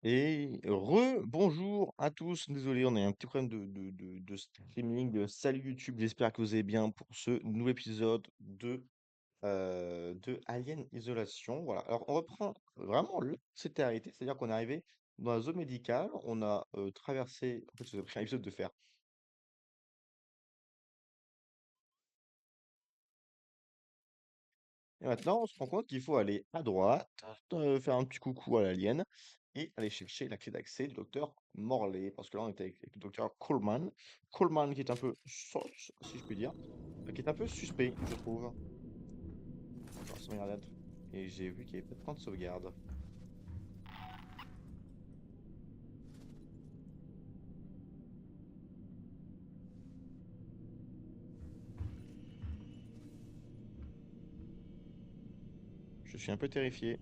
Et bonjour à tous. Désolé, on a eu un petit problème de streaming. Salut YouTube, j'espère que vous allez bien pour ce nouvel épisode de Alien Isolation. Voilà. Alors, on reprend vraiment là où c'était arrêté, c'est-à-dire qu'on est arrivé dans la zone médicale, on a traversé. En fait, ça a pris un épisode de faire. Et maintenant, on se rend compte qu'il faut aller à droite, faire un petit coucou à l'alien et aller chercher la clé d'accès du docteur Morley. Parce que là, on était avec le docteur Coleman. Coleman qui est un peu sauce, si je puis dire, qui est un peu suspect, je trouve. Genre, ça m'a l'air d'être. Et j'ai vu qu'il n'y avait pas de point de sauvegarde. Je suis un peu terrifié.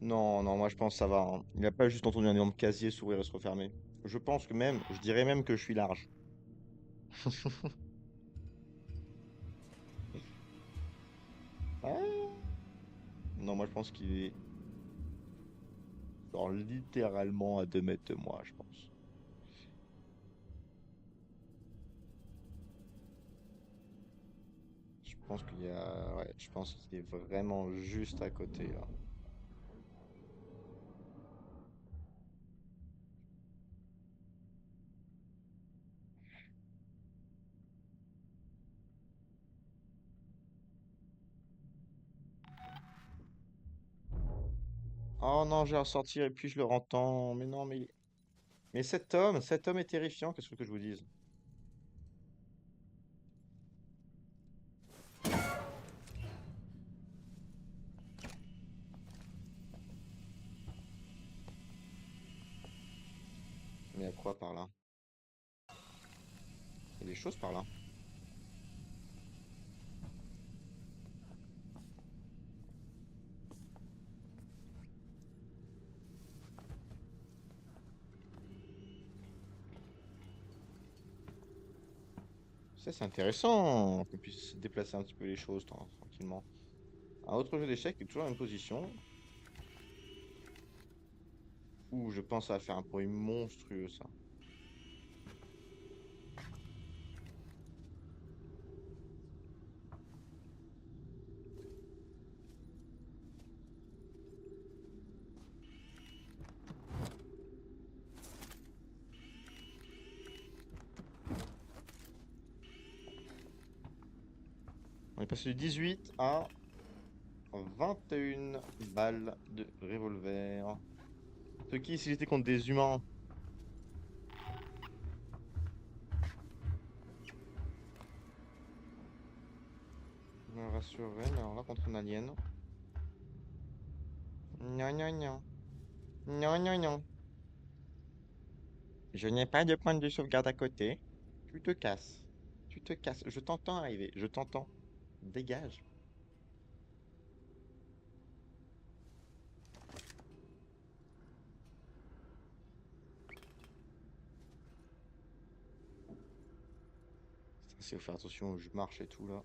Non, non, moi je pense que ça va, hein. Il n'a pas juste entendu un énorme casier s'ouvrir et se refermer. Je pense que même, je dirais même que je suis large. Ah, non, moi je pense qu'il est genre littéralement à 2 mètres de moi, je pense. Je pense qu'il y a, ouais, je pense qu'il est vraiment juste à côté là. Oh non, j'ai ressorti et puis je le entends. Mais non, mais cet homme est terrifiant. Qu'est-ce que je vous dise? Mais il y a quoi par là? Il y a des choses par là. Ça, c'est intéressant qu'on puisse déplacer un petit peu les choses tranquillement. Un autre jeu d'échecs qui est toujours la même position. Ouh, je pense que ça va faire un bruit monstrueux ça. On est passé de 18 à 21 balles de revolver. Ce qui, si j'étais contre des humains, me rassurerait, mais alors là, contre un alien. Non, non, non. Non, non, non. Je n'ai pas de point de sauvegarde à côté. Tu te casses. Tu te casses. Je t'entends arriver. Je t'entends. Dégage. Ça, faut faire attention où je marche et tout là.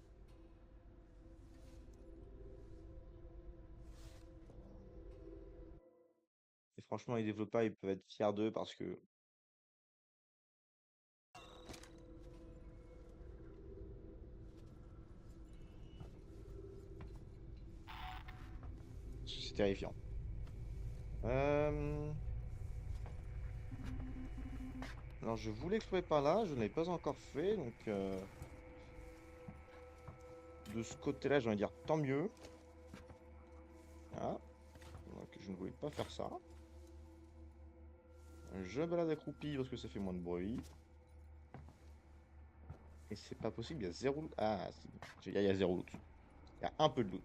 Et franchement, les développeurs, ils peuvent être fiers d'eux parce que c'est terrifiant. Euh, Alors, je voulais explorer par là. Je ne l'ai pas encore fait. Donc, de ce côté-là, j'ai envie de dire tant mieux. Ah, donc je ne voulais pas faire ça. Je balade accroupi parce que ça fait moins de bruit. Et c'est pas possible, il y a zéro loot. Ah, si, il y a zéro loot. Il y a un peu de loot.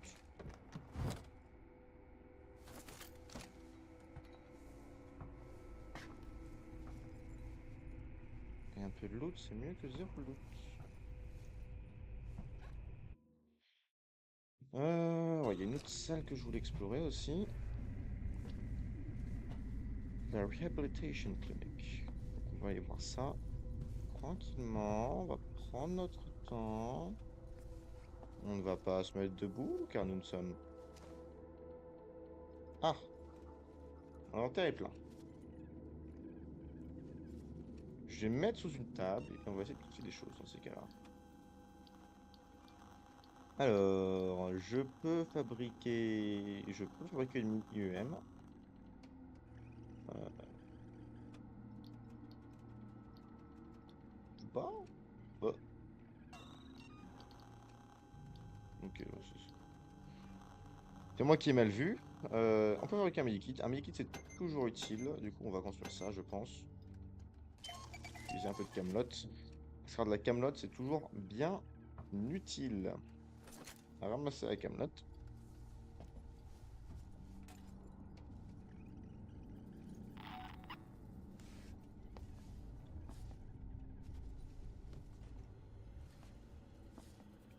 Et un peu de loot, c'est mieux que zéro loot. Ouais, il y a une autre salle que je voulais explorer aussi. La Rehabilitation Clinic. Donc on va aller voir ça tranquillement. On va prendre notre temps. On ne va pas se mettre debout car nous ne sommes... Ah, l'inventaire est plein. Je vais me mettre sous une table et puis on va essayer de crafter des choses dans ces cas-là. Alors, je peux fabriquer une IEM. Ou pas? Bah, ok, bah, c'est moi qui ai mal vu. On peut fabriquer un medikit. Un medikit, c'est toujours utile. Du coup, on va construire ça, je pense. Utiliser un peu de camelote. Faire de la camelote, c'est toujours bien utile. On va ramasser la camelote.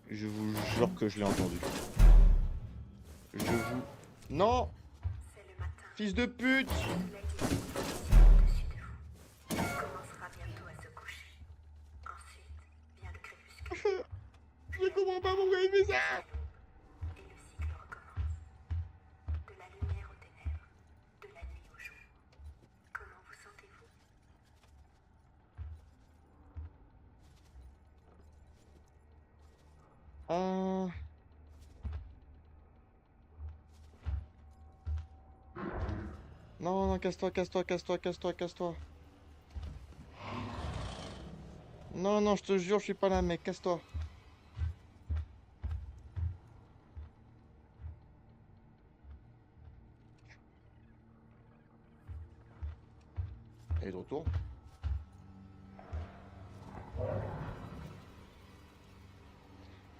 Je vous jure que je l'ai entendu. Je vous... Non! C'est le matin. Fils de pute! Le soleil est au-dessus de vous. Il commencera bientôt à se coucher. Ensuite vient le crépuscule. Je comprends pas pourquoi il fait ça! Et le cycle recommence. De la lumière aux ténèbres, de la nuit au jour. Comment vous sentez-vous? Ah... Non, non, casse-toi, casse-toi, casse-toi, casse-toi, casse-toi. Non, non, je te jure, je suis pas là, mec, casse-toi. Elle est de retour.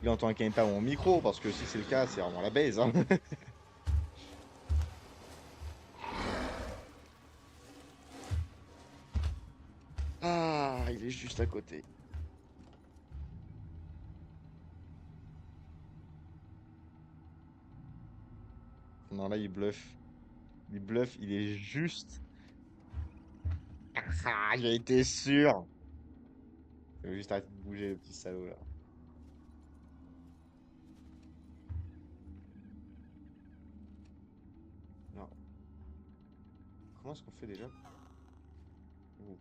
Il entend qu'il n'y ait pas mon micro, parce que si c'est le cas, c'est vraiment la baise, hein. Ah, il est juste à côté. Non, là, il bluffe. Il bluffe, il est juste... Ah, j'ai été sûr. Il va juste arrêter de bouger, le petit salaud, là. Non. Comment est-ce qu'on fait déjà? Ouh.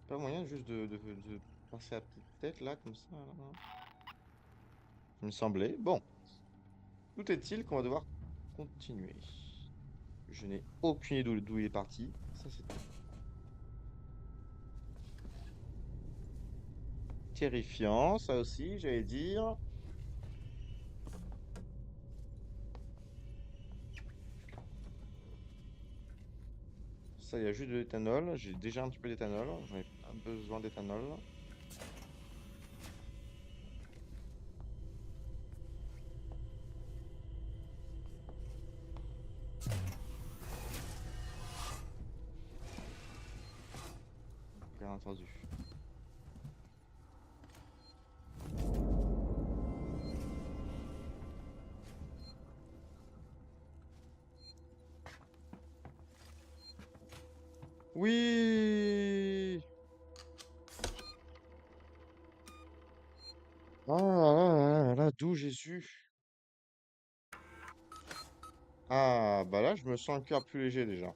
Pas moyen juste de passer la petite tête, là, comme ça, là, non. Il me semblait. Bon. Tout est-il qu'on va devoir continuer. Je n'ai aucune idée d'où il est parti. Ça, c'est terrifiant, ça aussi, j'allais dire. Ça, il y a juste de l'éthanol. J'ai déjà un petit peu d'éthanol. J'en ai pas besoin d'éthanol. Bien entendu. Oui! Ah là là là, d'où Jésus? Ah, bah là, je me sens le cœur plus léger déjà.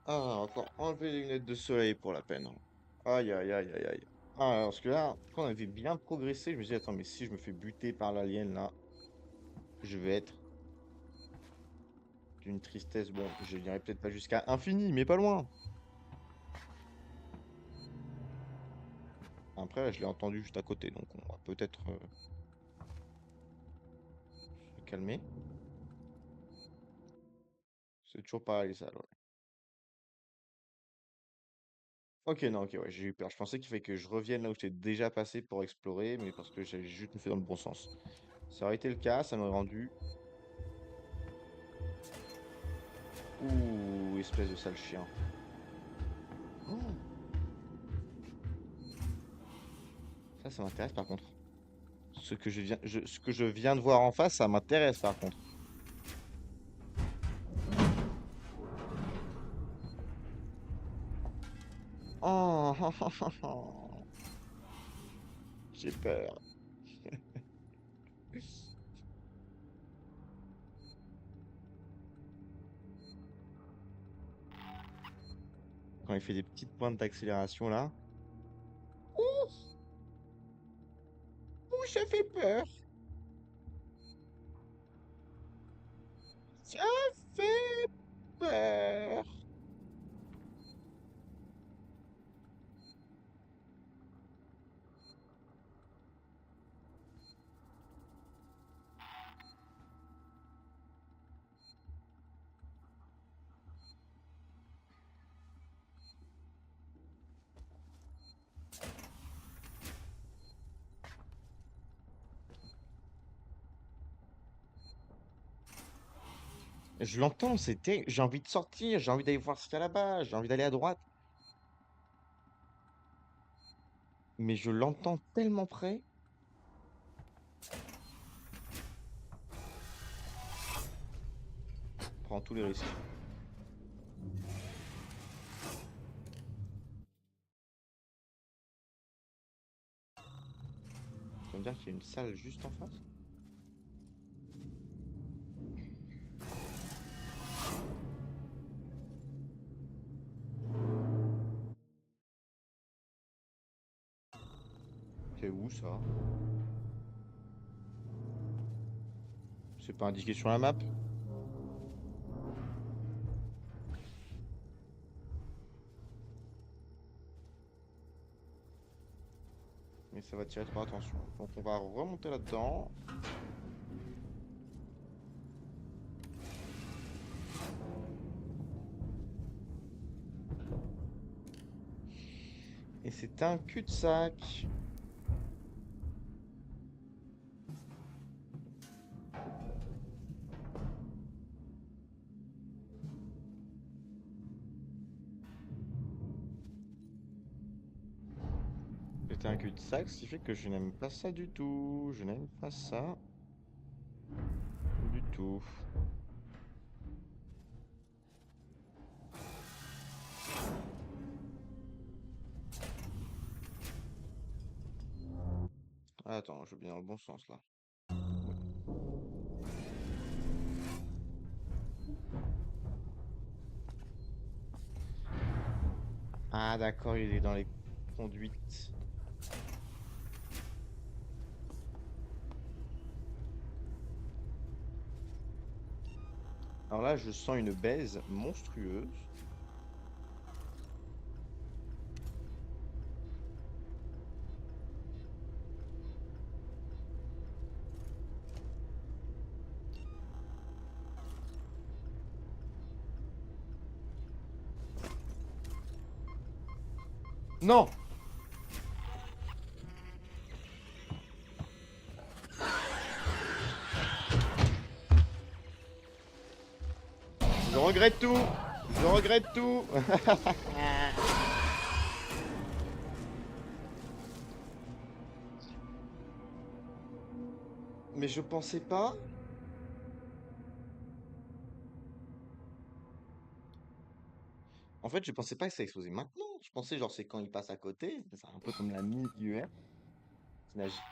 Ah, encore enlever les lunettes de soleil pour la peine. Aïe, aïe, aïe, aïe, aïe. Ah, parce que là, quand on avait bien progressé, je me disais, attends, mais si je me fais buter par l'alien là, je vais être d'une tristesse. Bon, je n'irai peut-être pas jusqu'à infini, mais pas loin. Après, là, je l'ai entendu juste à côté, donc on va peut-être se calmer. C'est toujours pareil, ça. Ouais. Ok, non, ok, ouais, j'ai eu peur. Je pensais qu'il fallait que je revienne là où j'étais déjà passé pour explorer, mais parce que j'avais juste me fait dans le bon sens. Ça aurait été le cas, ça m'aurait rendu. Ouh, espèce de sale chien. Oh, ça m'intéresse par contre. Ce que je viens de voir en face, ça m'intéresse par contre. Oh, j'ai peur. Quand il fait des petites pointes d'accélération là. Ouh, ouh, ça fait peur. Ça fait peur. Je l'entends, c'était. J'ai envie de sortir, j'ai envie d'aller voir ce qu'il y a là-bas, j'ai envie d'aller à droite. Mais je l'entends tellement près. Prends tous les risques. Tu vas me dire qu'il y a une salle juste en face? C'est où ça? C'est pas indiqué sur la map? Mais ça va attirer trop attention. Donc on va remonter là-dedans. Et c'est un cul-de-sac. C'est un cul-de-sac, ce qui fait que je n'aime pas ça du tout. Je n'aime pas ça du tout. Ah, attends, je vais bien dans le bon sens là. Oui. Ah d'accord, il est dans les conduites. Alors là, je sens une baise monstrueuse. Non! Je regrette tout! Je regrette tout! Mais je pensais pas. En fait, je pensais pas que ça explosait maintenant. Je pensais genre c'est quand il passe à côté. C'est un peu comme la mine UR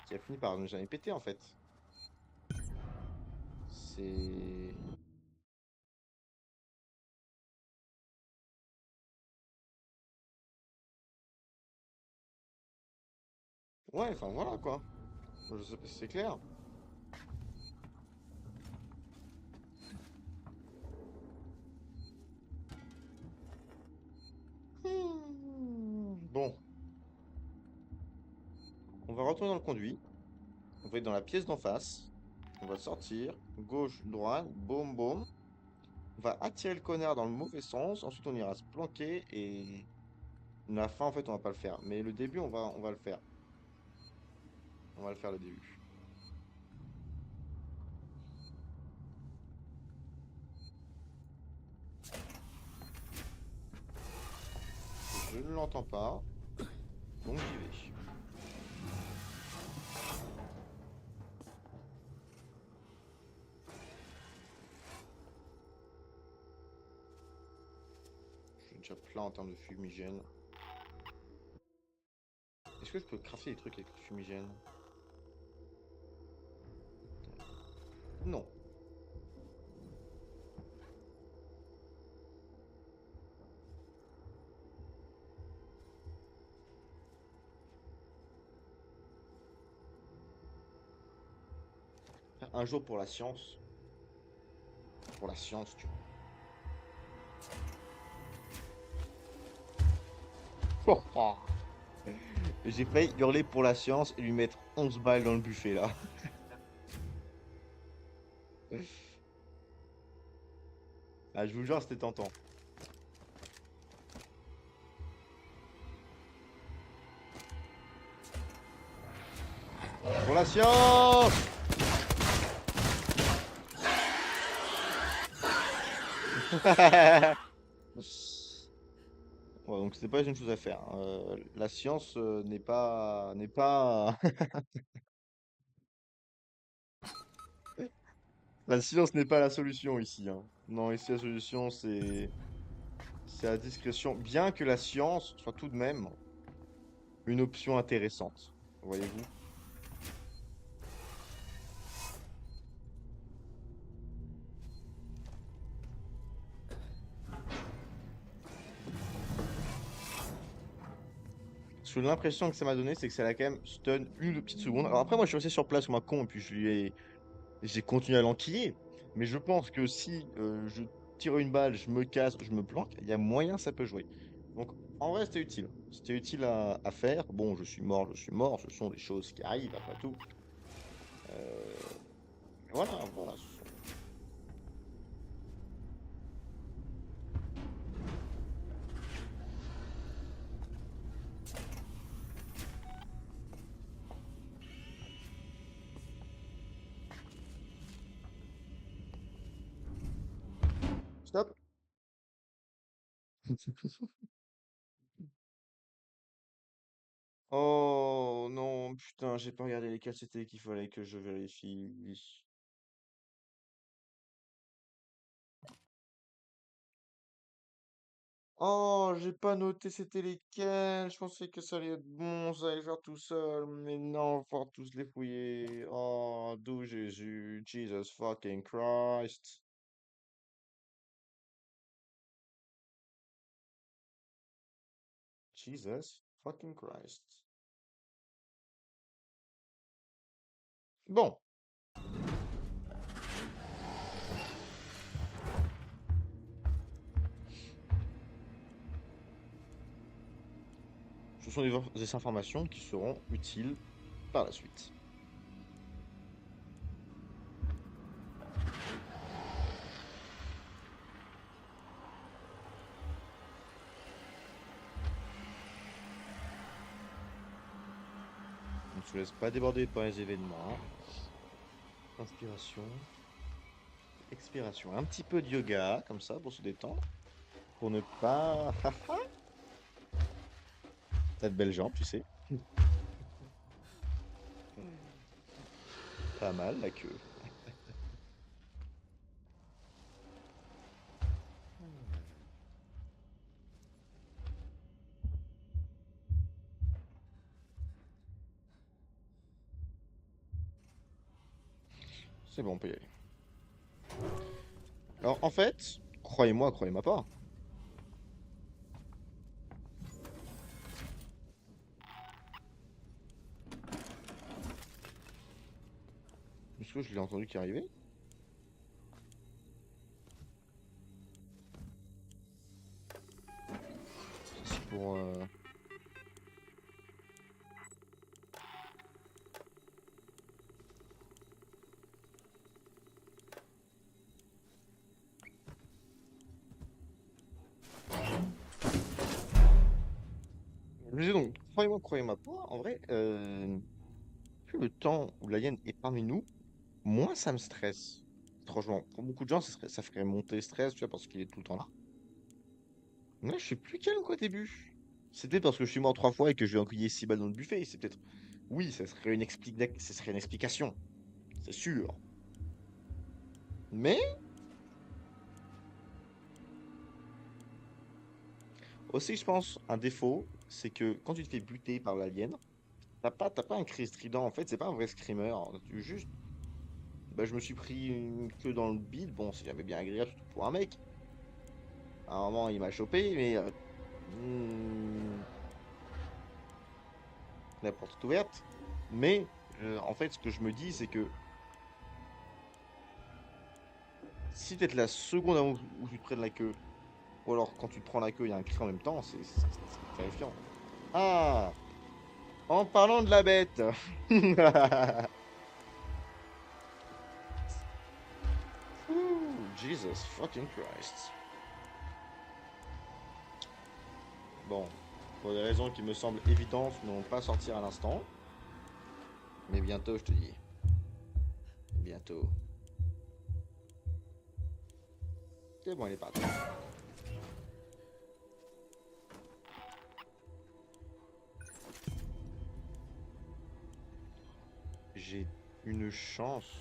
qui a fini par ne jamais péter en fait. C'est... Ouais, enfin voilà quoi. Je sais pas si c'est clair. Bon, on va retourner dans le conduit. On va être dans la pièce d'en face. On va sortir. Gauche, droite, boum, boum. On va attirer le connard dans le mauvais sens. Ensuite, on ira se planquer et la fin, en fait, on va pas le faire. Mais le début, on va le faire. On va le faire le début. Je ne l'entends pas, donc j'y vais. Je suis déjà plein en termes de fumigène. Est-ce que je peux crafter des trucs avec le fumigène? Non. Un jour pour la science. Pour la science, tu vois. J'ai failli hurler pour la science et lui mettre 11 balles dans le buffet là. Ah, je vous jure, c'était tentant. Pour la science! Ouais, donc c'était pas une chose à faire, hein. La science n'est pas la science n'est pas la solution ici, hein. Non, ici la solution c'est la discrétion, bien que la science soit tout de même une option intéressante. Voyez-vous? Parce que l'impression que ça m'a donné, c'est que ça l'a quand même stun une ou deux petites secondes. Alors après, moi, je suis resté sur place comme un con et puis j'ai continué à l'enquiller. Mais je pense que si je tire une balle, je me casse, je me planque, il y a moyen ça peut jouer. Donc en vrai, c'était utile. C'était utile à faire. Bon, je suis mort, je suis mort. Ce sont des choses qui arrivent après tout. Euh, voilà, voilà. Stop. Oh non, putain, j'ai pas regardé lesquels c'était qu'il fallait que je vérifie. Oh, j'ai pas noté c'était lesquels. Je pensais que ça allait être bon, ça allait faire tout seul. Mais non, faut tous les fouiller. Oh, d'où Jésus, Jesus fucking Christ. Jesus fucking Christ. Bon, ce sont des informations qui seront utiles par la suite. On ne se laisse pas déborder par les événements. Inspiration, expiration. Un petit peu de yoga, comme ça, pour se détendre. Pour ne pas... T'as de belles jambes, tu sais. Pas mal, la queue. C'est bon, on peut y aller. Alors, en fait, croyez-moi pas. Est-ce que je l'ai entendu qui arrivait? C'est pour... Je disais donc, croyez-moi pas. En vrai, plus le temps où la hyène est parmi nous, moins ça me stresse. Franchement, pour beaucoup de gens, ça ferait monter le stress, tu vois, parce qu'il est tout le temps là. Moi, je suis plus calme qu'au début. C'était parce que je suis mort 3 fois et que je vais encueillir 6 balles dans le buffet. C'est peut-être... Oui, ça serait une explication. C'est sûr. Mais, aussi, je pense, un défaut, c'est que quand tu te fais buter par l'alien, T'as pas un cri strident. En fait, c'est pas un vrai screamer. Juste, bah, je me suis pris une queue dans le bide. Bon, c'est jamais bien agréable, surtout pour un mec. À un moment, il m'a chopé, mais hmm, la porte est ouverte. Mais en fait, ce que je me dis, c'est que si peut-être la seconde avant où tu te prennes la queue, ou alors quand tu te prends la queue, il y a un cri en même temps, c'est terrifiant. Ah, en parlant de la bête. Ouh, Jesus fucking Christ. Bon, pour des raisons qui me semblent évidentes, ne vont pas sortir à l'instant. Mais bientôt, je te dis. Bientôt. C'est bon, il est parti. J'ai une chance.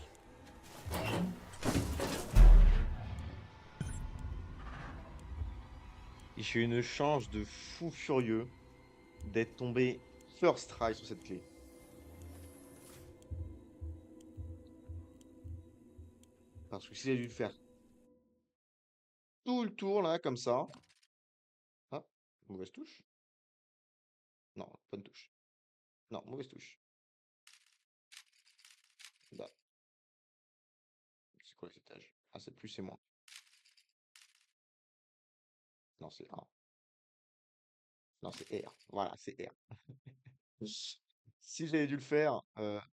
J'ai une chance de fou furieux d'être tombé first try sur cette clé. Parce que si j'ai dû le faire tout le tour là, comme ça. Ah, mauvaise touche. Non, bonne touche. Non, mauvaise touche. Là, c'est quoi cet étage? Ah, c'est plus, c'est moins. Non, c'est A. Non, c'est R. Voilà, c'est R. Si j'avais dû le faire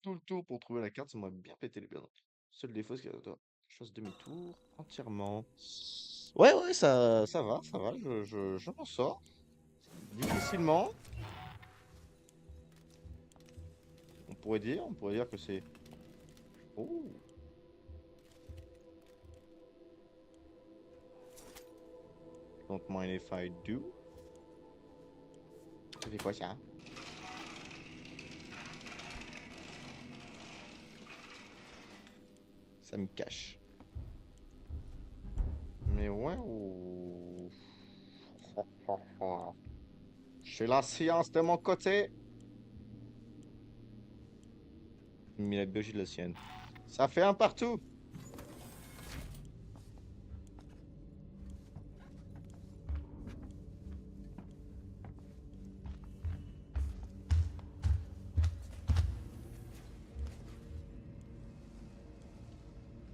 tout le tour pour trouver la carte, ça m'aurait bien pété les plombs. Seul défaut, c'est que je fasse demi-tour entièrement. Ouais, ouais, ça va, je m'en sors. Difficilement, on pourrait dire que c'est... Oh, don't mind if I do. Ça fait quoi ça? Ça me cache. Mais ouais, j'ai la science de mon côté. Mais la biologie de la sienne. Ça fait un partout.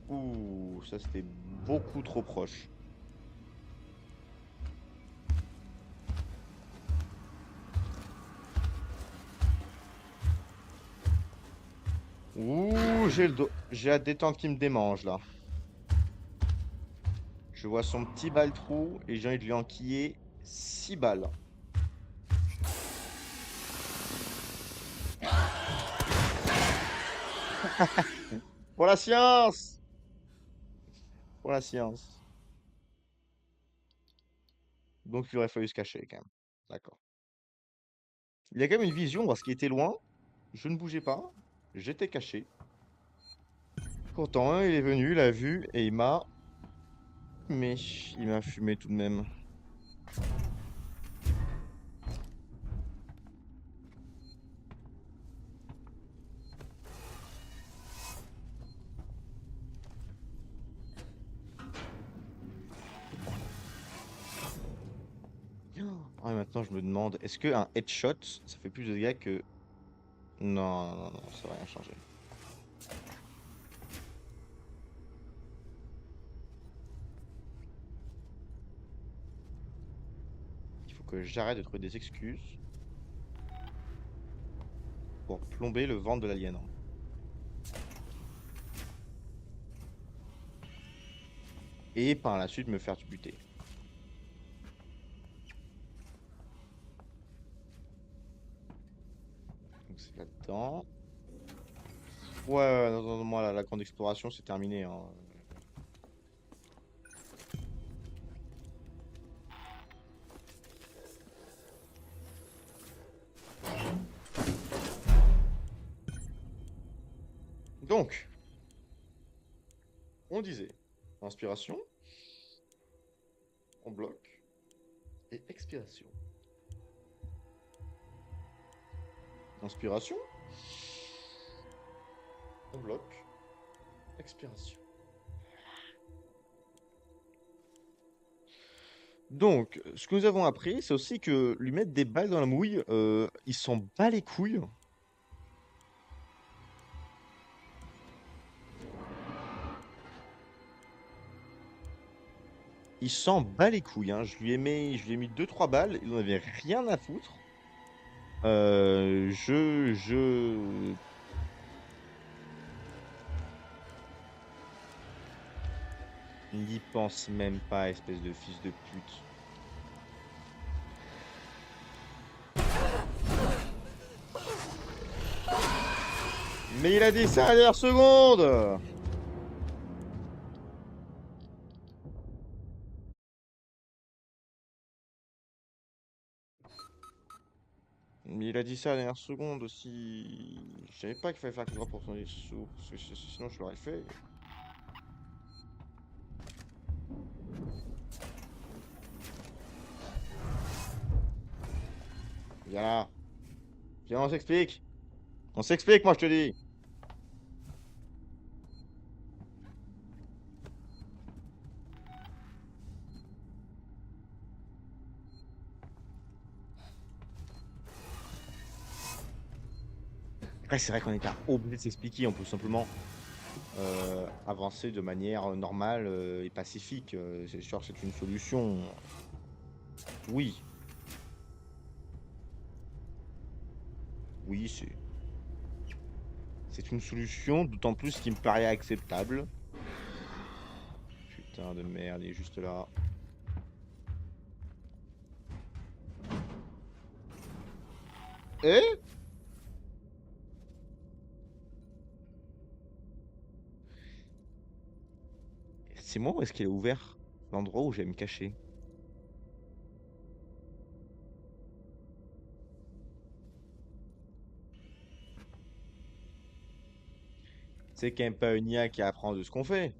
Ouh, ça c'était beaucoup trop proche. Ouh, j'ai la détente qui me démange là. Je vois son petit trou et j'ai envie de lui enquiller 6 balles. Pour la science! Pour la science. Donc il aurait fallu se cacher quand même. D'accord. Il y a quand même une vision parce qu'il était loin. Je ne bougeais pas. J'étais caché. Pourtant, il est venu, il a vu et il m'a... Mais il m'a fumé tout de même. Ah, et maintenant, je me demande, est-ce qu'un headshot, ça fait plus de dégâts que... Non, non, non, ça va rien changer. Il faut que j'arrête de trouver des excuses pour plomber le ventre de l'alien. Et par la suite me faire buter. Donc c'est là-dedans. Ouais, ouais, non, non, moi la grande exploration c'est terminé, hein. Donc, on disait inspiration, on bloque et expiration. Inspiration. On bloque. Expiration. Donc, ce que nous avons appris, c'est aussi que lui mettre des balles dans la mouille, il s'en bat les couilles. Il s'en bat les couilles, hein. Je lui ai mis 2-3 balles, il en avait rien à foutre. Je... N'y pense même pas, espèce de fils de pute. Mais il a dit ça à la dernière seconde! Mais il a dit ça à la dernière seconde aussi. Je savais pas qu'il fallait faire quelque chose pour son sous, parce que sinon je l'aurais fait. Viens là. Viens, on s'explique. On s'explique, moi je te dis. Après, c'est vrai qu'on n'est pas obligé de s'expliquer. On peut simplement avancer de manière normale et pacifique. C'est sûr, c'est une solution. Oui. Oui, c'est une solution, d'autant plus qui me paraît acceptable. Putain de merde, il est juste là. Eh? C'est moi ou est-ce qu'il a ouvert l'endroit où j'allais me cacher? C'est quand même pas une IA qui apprend de ce qu'on fait.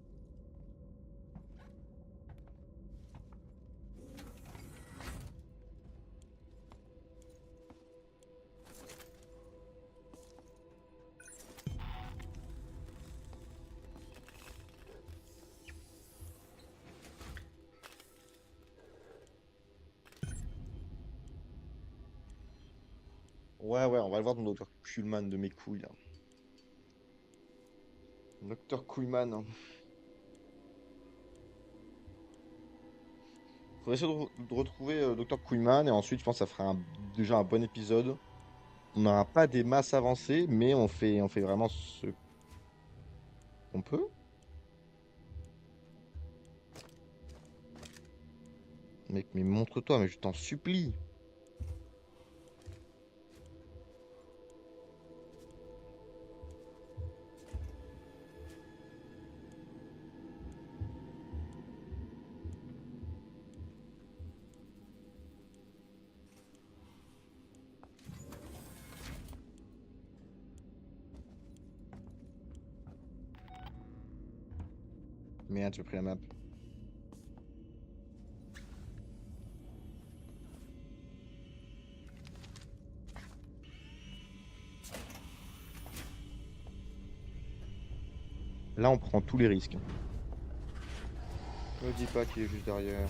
Ouais, ouais, on va le voir dans Docteur Kuhlman de mes couilles, là. Docteur Kuhlman, hein. Faudrait essayer de retrouver Docteur Kuhlman et ensuite, je pense que ça fera déjà un bon épisode. On n'aura pas des masses avancées, mais on fait vraiment ce qu'on peut. Mec, mais montre-toi, mais je t'en supplie. Merde, j'ai pris la map. Là, on prend tous les risques. Ne dis pas qu'il est juste derrière.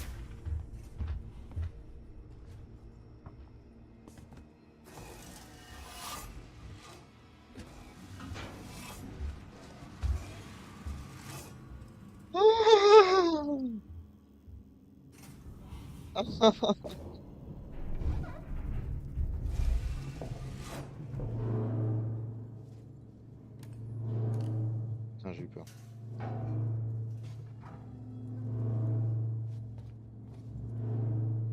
Putain, j'ai eu peur.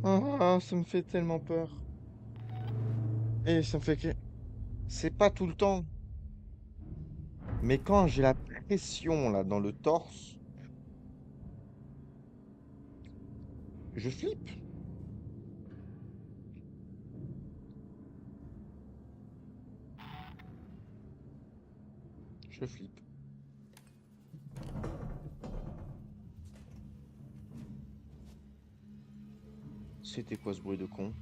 Ah, ça me fait tellement peur. Et ça me fait que... C'est pas tout le temps. Mais quand j'ai la pression, là, dans le torse, je flippe. Je flippe. C'était quoi ce bruit de con?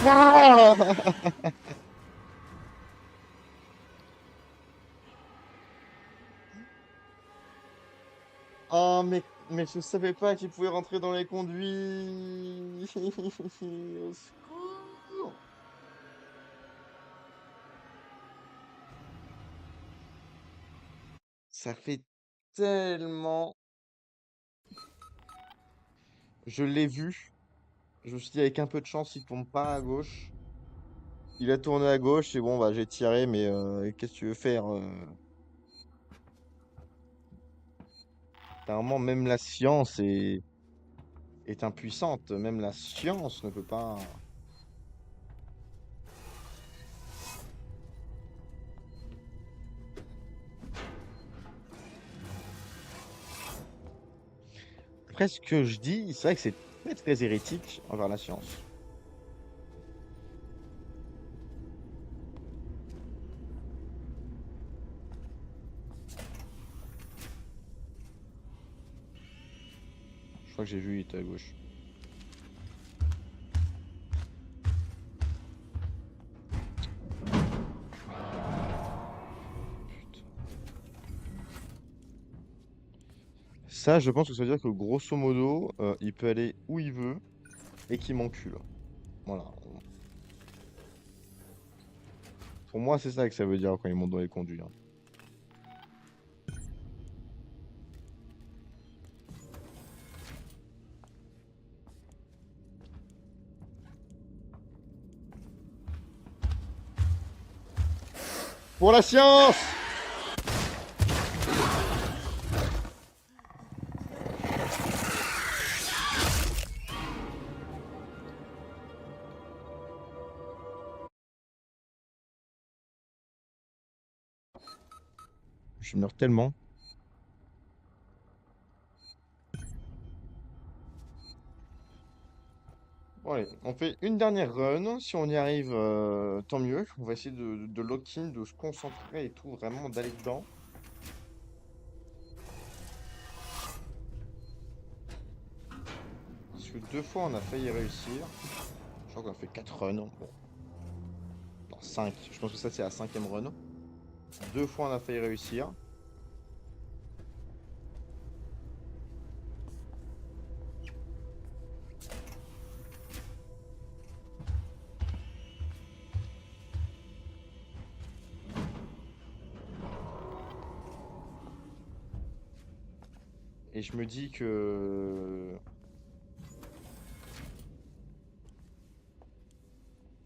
Ah! Oh, mais je savais pas qu'il pouvait rentrer dans les conduits. Au secours. Ça fait tellement... Je l'ai vu. Je me suis dit, avec un peu de chance, il tombe pas à gauche. Il a tourné à gauche et bon, bah, j'ai tiré, mais qu'est-ce que tu veux faire? Apparemment, même la science est impuissante. Même la science ne peut pas. Après, ce que je dis, c'est vrai que c'est très, très hérétique envers la science. Je crois que j'ai vu, il était à gauche. Putain. Ça, je pense que ça veut dire que grosso modo, il peut aller où il veut et qu'il m'encule. Voilà. Pour moi, c'est ça que ça veut dire quand ils montent dans les conduits, hein. Pour la science! Je meurs tellement. Bon, allez, on fait une dernière run. Si on y arrive, tant mieux. On va essayer de lock-in, de se concentrer et tout, vraiment d'aller dedans. Parce que deux fois, on a failli réussir. Je crois qu'on a fait 4 runs. Bon, non, 5. Je pense que ça, c'est la cinquième run. Deux fois, on a failli réussir. Et je me dis que...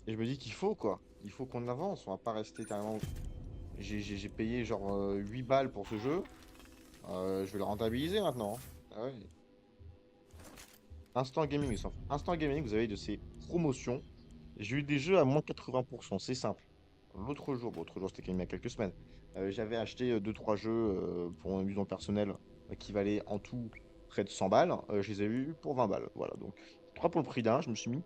Et je me dis qu'il faut, quoi. Il faut qu'on avance. On va pas rester carrément... J'ai payé genre 8 balles pour ce jeu. Je vais le rentabiliser maintenant, hein. Ah ouais. Instant Gaming, Instant Gaming, vous avez de ces promotions. J'ai eu des jeux à moins 80%, c'est simple. L'autre jour, c'était quand même il y a quelques semaines. J'avais acheté deux trois jeux pour mon amusement personnel qui valaient en tout près de 100 balles. Je les ai eu pour 20 balles. Voilà, donc 3 pour le prix d'un. Je me suis mis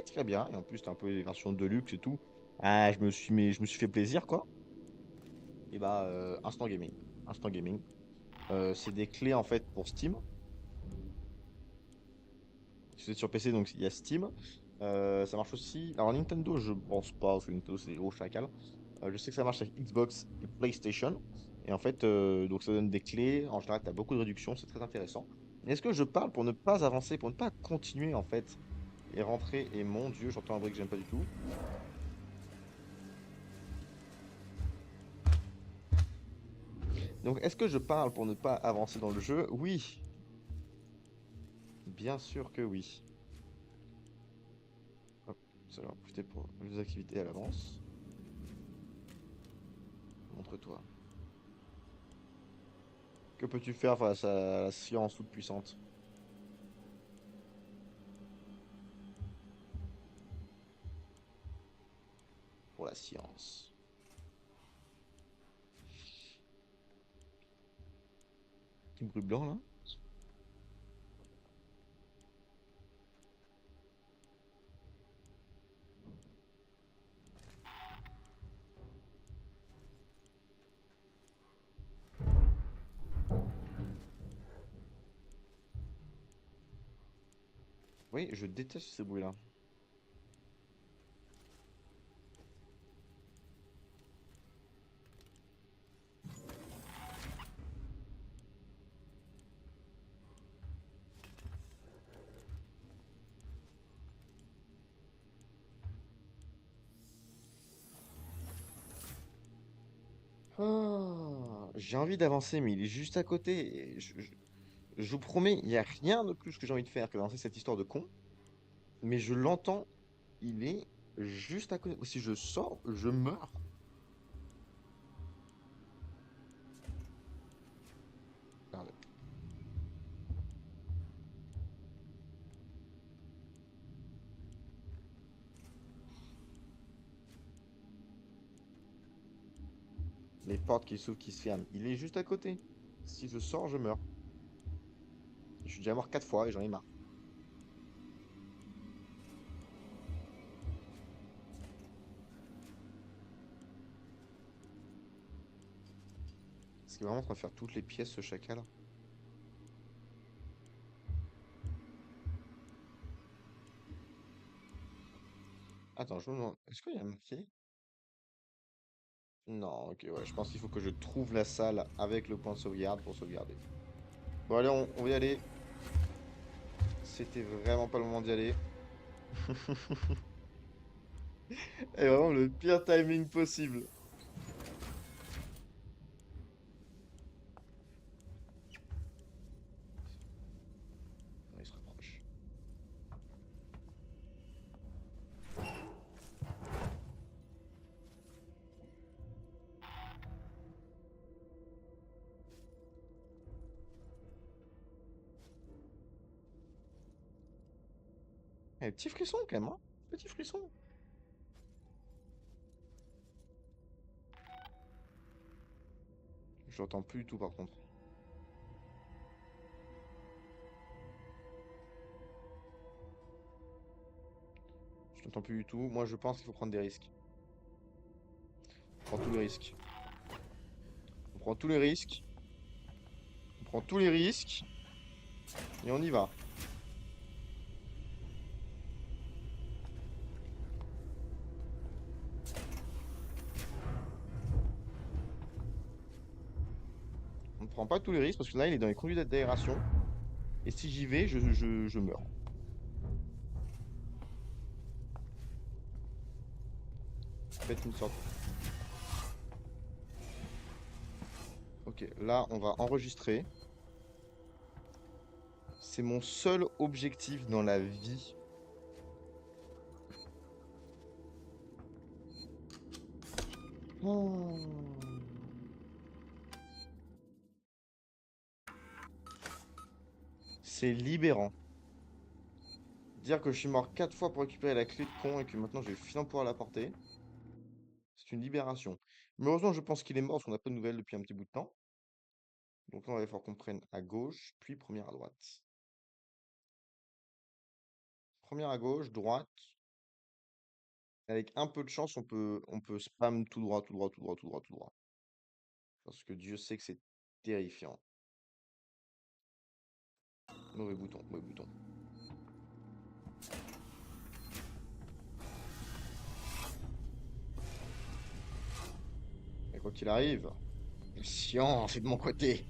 très bien. Et en plus, c'était un peu les versions de luxe et tout. Ah, je me suis fait plaisir, quoi. Et bah, Instant Gaming. Instant Gaming. C'est des clés en fait pour Steam. Si vous êtes sur PC, donc il y a Steam. Ça marche aussi. Alors Nintendo, je pense pas, parce que Nintendo c'est des gros chacals. Je sais que ça marche avec Xbox et PlayStation. Et en fait, donc ça donne des clés. En général, tu as beaucoup de réductions, c'est très intéressant. Mais est-ce que je parle pour ne pas avancer, pour ne pas continuer en fait et rentrer? Et mon Dieu, j'entends un bruit que j'aime pas du tout. Donc est-ce que je parle pour ne pas avancer dans le jeu? Oui, bien sûr que oui. Hop, ça va en profiter pour les activités à l'avance. Montre-toi. Que peux-tu faire face à la science toute puissante? Pour la science. Petit bruit blanc là? Oui, je déteste ces bruits-là. Ah, j'ai envie d'avancer, mais il est juste à côté. Je vous promets, il n'y a rien de plus que j'ai envie de faire que d'avancer cette histoire de con. Mais je l'entends, il est juste à côté. Si je sors, je meurs. Regardez. Les portes qui s'ouvrent, qui se ferment. Il est juste à côté. Si je sors, je meurs. Je suis déjà mort 4 fois et j'en ai marre. Est-ce qu'il est vraiment en train de faire toutes les pièces, ce chacal? Attends, je me demande. Est-ce qu'il y a marqué? Non, ok, ouais. Je pense qu'il faut que je trouve la salle avec le point de sauvegarde pour sauvegarder. Bon, allez, on va y aller. C'était vraiment pas le moment d'y aller. Et vraiment le pire timing possible. Non, il se rapproche. Eh, petit frisson quand même, hein? Petit frisson. Je l'entends plus du tout par contre. Je l'entends plus du tout. Moi, je pense qu'il faut prendre des risques. On prend tous les risques. On prend tous les risques. On prend tous les risques. Et on y va. On ne prend pas tous les risques parce que là, il est dans les conduits d'aération. Et si j'y vais, je meurs. Faites une sorte. Ok, là, on va enregistrer. C'est mon seul objectif dans la vie. Oh. C'est libérant. Dire que je suis mort 4 fois pour récupérer la clé de con et que maintenant je vais finalement pouvoir la porter, c'est une libération. Mais heureusement, je pense qu'il est mort parce qu'on n'a pas de nouvelles depuis un petit bout de temps. Donc là, il va falloir qu'on prenne à gauche, puis première à droite. Première à gauche, droite. Avec un peu de chance, on peut spam tout droit, tout droit, tout droit, tout droit, tout droit. Parce que Dieu sait que c'est terrifiant. Mauvais bouton, mauvais bouton. Et quoi qu'il arrive, science, c'est de mon côté.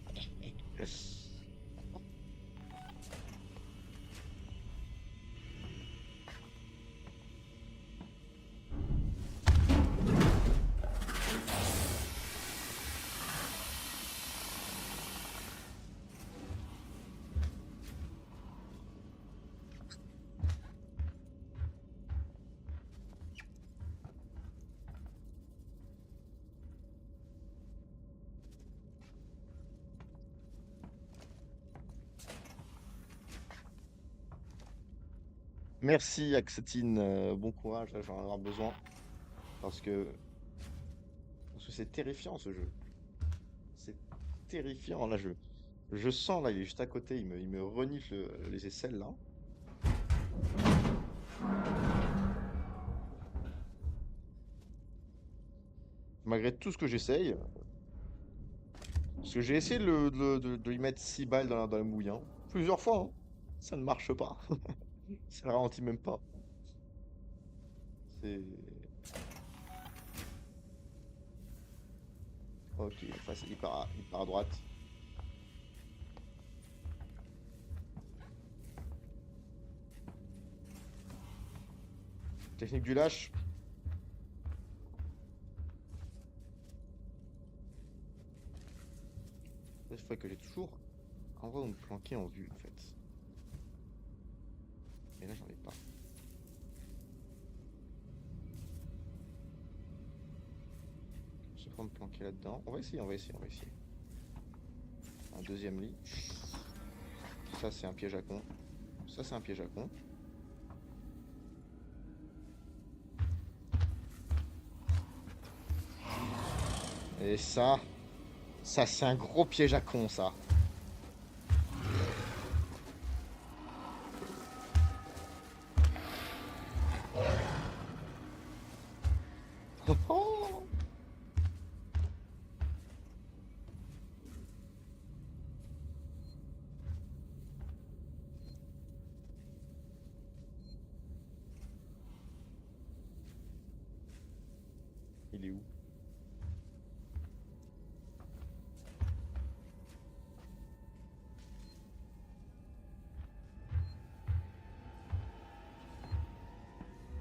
Merci Axatine, bon courage, là j'en vais en avoir besoin. Parce que Parce que c'est terrifiant ce jeu. C'est terrifiant. Là, je sens, là, il est juste à côté. Il me renifle les aisselles, là. Malgré tout ce que j'essaye. Parce que j'ai essayé de lui mettre 6 balles dans la mouille, hein. Plusieurs fois, hein. Ça ne marche pas. Ça ne ralentit même pas. C'est... Ok, il part à droite. Technique du lâche. Il faudrait que j'ai toujours un endroit où me planquer en vue, en fait. Mais là, j'en ai pas. Je vais pas me planquer là-dedans. On va essayer, on va essayer, on va essayer. Un deuxième lit. Ça, c'est un piège à con. Ça, c'est un piège à con. Et ça, c'est un gros piège à con, ça. Il est où?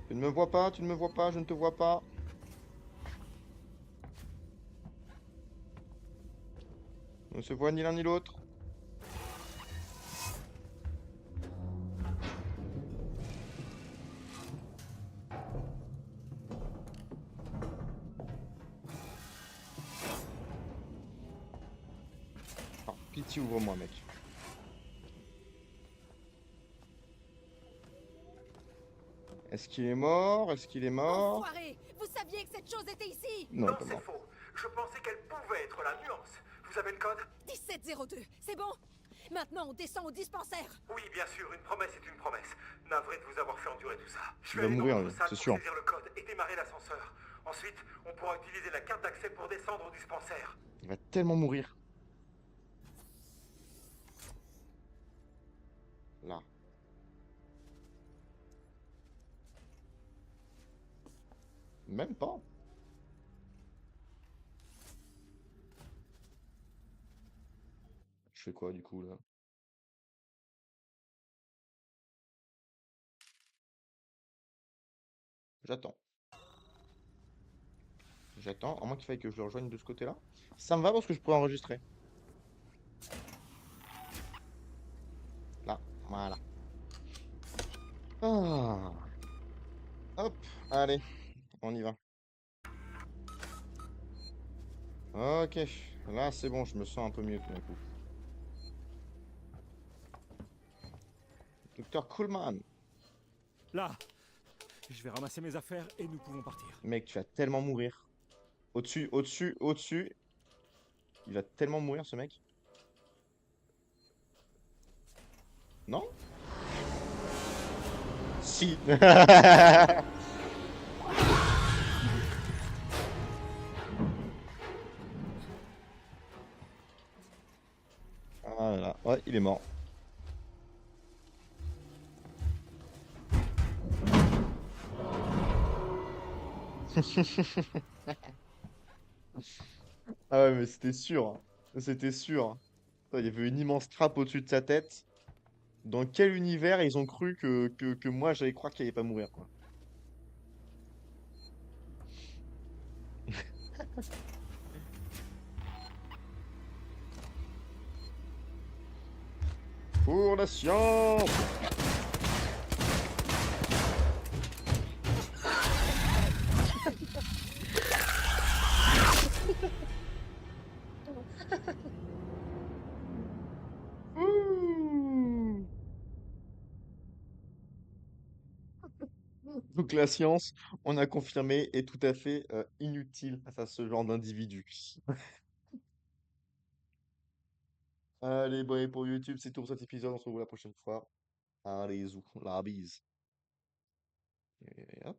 Tu ne me vois pas, tu ne me vois pas, je ne te vois pas. On ne se voit ni l'un ni l'autre. Ah, pitié, ouvre-moi, mec. Est-ce qu'il est mort? Est-ce qu'il est mort? Enfoiré! Vous saviez que cette chose était ici! Non, il Non, est pas c'est mort. faux. Je pensais qu'elle pouvait être la nuance. Vous avez le code? 1702, c'est bon? Maintenant, on descend au dispensaire! Oui, bien sûr, une promesse est une promesse. Navré de vous avoir fait endurer tout ça. Je Il vais va aller dans mourir, votre lui, salle c'est pour sûr. saisir le code et démarrer l'ascenseur. Ensuite, on pourra utiliser la carte d'accès pour descendre au dispensaire. Il va tellement mourir. Là. Même pas. Je fais quoi, du coup, là? J'attends. J'attends, à moins qu'il faille que je le rejoigne de ce côté-là. Ça me va parce que je pourrais enregistrer. Là, voilà. Ah. Hop, allez, on y va. Ok, là c'est bon, je me sens un peu mieux tout d'un coup. Docteur Coolman, Là, je vais ramasser mes affaires et nous pouvons partir. mec, tu vas tellement mourir. Au-dessus, au-dessus, au-dessus. Il va tellement mourir ce mec. Non? Si. Voilà, ouais, il est mort. Ah ouais, mais c'était sûr, hein. C'était sûr, hein. Il y avait une immense trappe au-dessus de sa tête. Dans quel univers ils ont cru que moi j'allais croire qu'il allait pas mourir, quoi. Pour la science! Ouh. Donc la science, on a confirmé, est tout à fait inutile face à ce genre d'individu. Allez, bon, et pour YouTube, c'est tout pour cet épisode. On se revoit la prochaine fois. Allez, zou, la bise. Et hop.